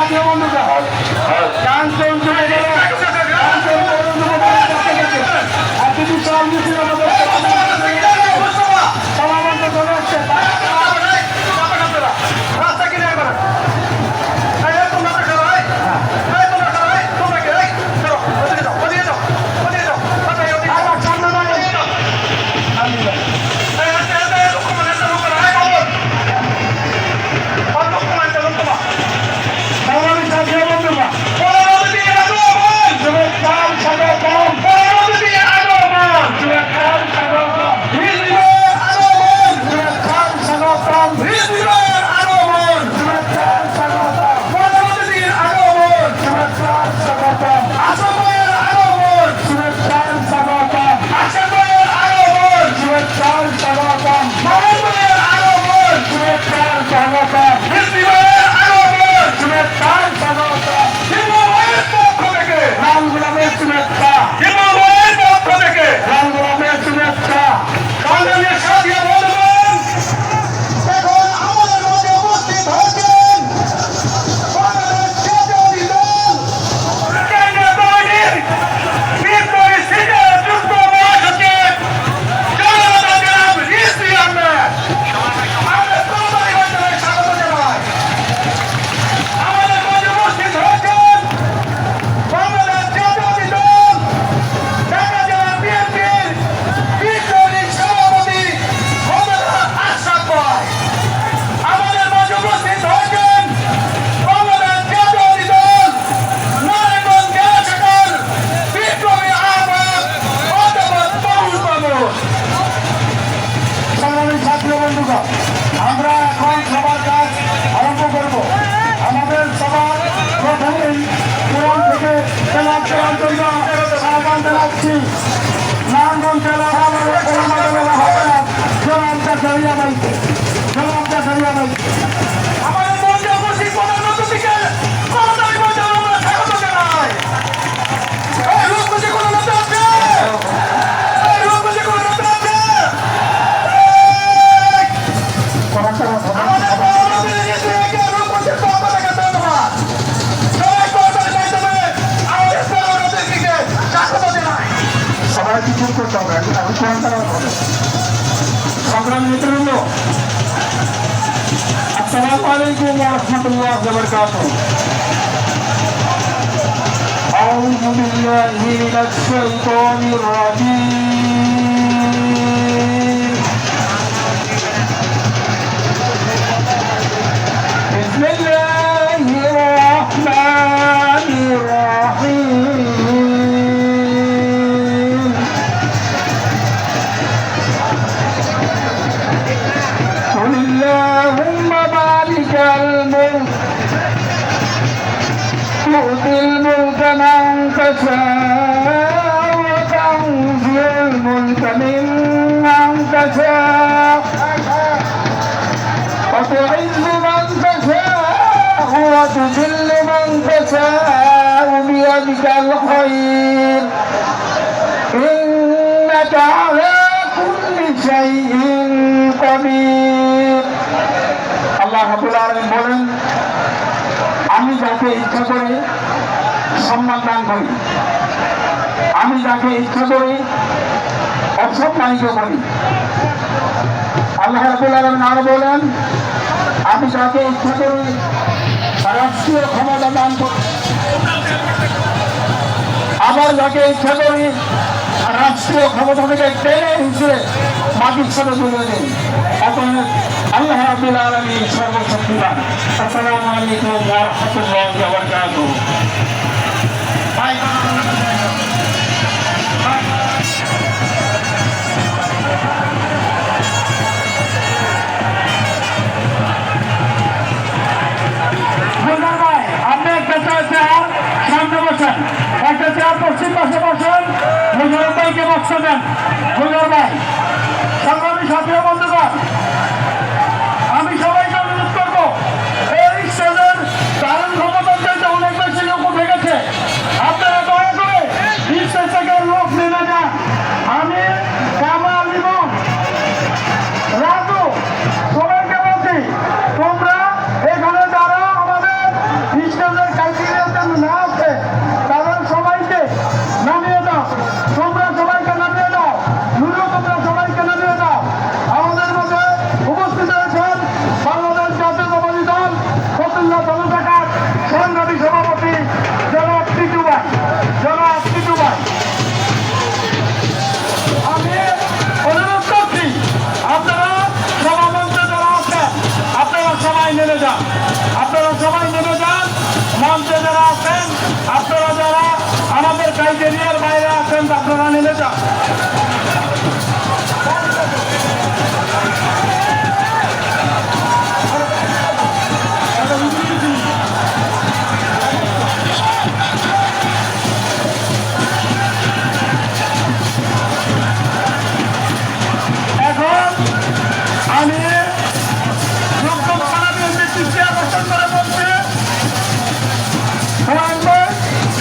সাথী বন্ধুরা কাঞ্চন চলে গেল সমাবন্ত চলে আসছে রাস্তা কিনে আমরা এখন সবার কাজ আরম্ভ করব। আমাদের সবার প্রথমেই কোরআন থেকে তেলাওয়াত করার জন্য আহ্বান জানাচ্ছি নারায়ণগঞ্জ জেলা আমাদের মঞ্চে উপস্থিত প্রধান অতিথিকে করতালি বাজানো আমরা স্বাগত জানাই। এই রূপগঞ্জে কোনো নেতা আছে? এই রূপগঞ্জে কোনো নেতা আছে? সবাই কিছু করতে হবে। সংগ্রামী নেতৃবৃন্দ, আসসালামু আলাইকুম ওয়া রাহমাতুল্লাহি ওয়া বারাকাতুহু। আউযু বিল্লাহি মিনাশ শাইতানির রাজীম। বিসমিল্লাহির রাহমানির রাহিম। قل اللهم مالك الملك تؤتي الملك من تشاء وتنزع الملك ممن تشاء وتعز من تشاء وتذل من تشاء بيدك الخير إنك على كل شيء قدير। আল্লাহ রাব্বুল আলামিন বলেন, আমি যাকে ইচ্ছা করি সম্মান দান করি, আমি যাকে ইচ্ছা করি অসম্মানিত করি। আল্লাহ রাব্বুল আলামিন আরো বলেন, আমি যাকে ইচ্ছা করি রাষ্ট্রীয় ক্ষমতা দান করি, আবার যাকে ইচ্ছা করি রাষ্ট্রীয় ক্ষমতা থেকে টেনে হিসেবে মাটির সাথে তুলে দিন। অতএব আল্লাহ রাব্বুল আলামিন সর্বশক্তিমান। আসসালামু আলাইকুম ওয়া রাহমাতুল্লাহি ওয়া বারাকাতুহু। আপনি একটা চেয়ার সামনে বসেন, একটা চেয়ার পশ্চিম পাশে বসেন। মুজাহিদ ভাইকে বক্স দেন। মুজাহিদ ভাই, সংগ্রামী সাথী বন্ধুগণ, আমি সবাইকে অনুরোধ করবো, এই স্টেজের কারণ ক্ষমতার চাইতে অনেক বেশি লোক উঠে গেছে। আপনারা দয়া করে স্টেজ থেকে লোক নেমে যান। আমি কামাল এবং রাজু সবাইকে বলছি, তোমরা এখানে যারা আমাদের স্টেজে যান, আপনারা সবাই নেমে যান। মঞ্চে যারা আছেন, আপনারা যারা আমাদের ক্রাইটেরিয়ার বাইরে আছেন, আপনারা নেমে যান। এখন আমি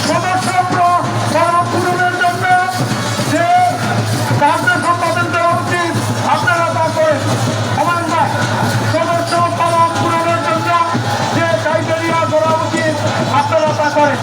সদস্য পূরণের জন্য যে কার্য সম্পাদন দেওয়া উচিত আপনারা তা করেন। সমান ভাই, সদস্য পূরণের জন্য যে ক্রাইটেরিয়া করা উচিত আপনারা তা করেন।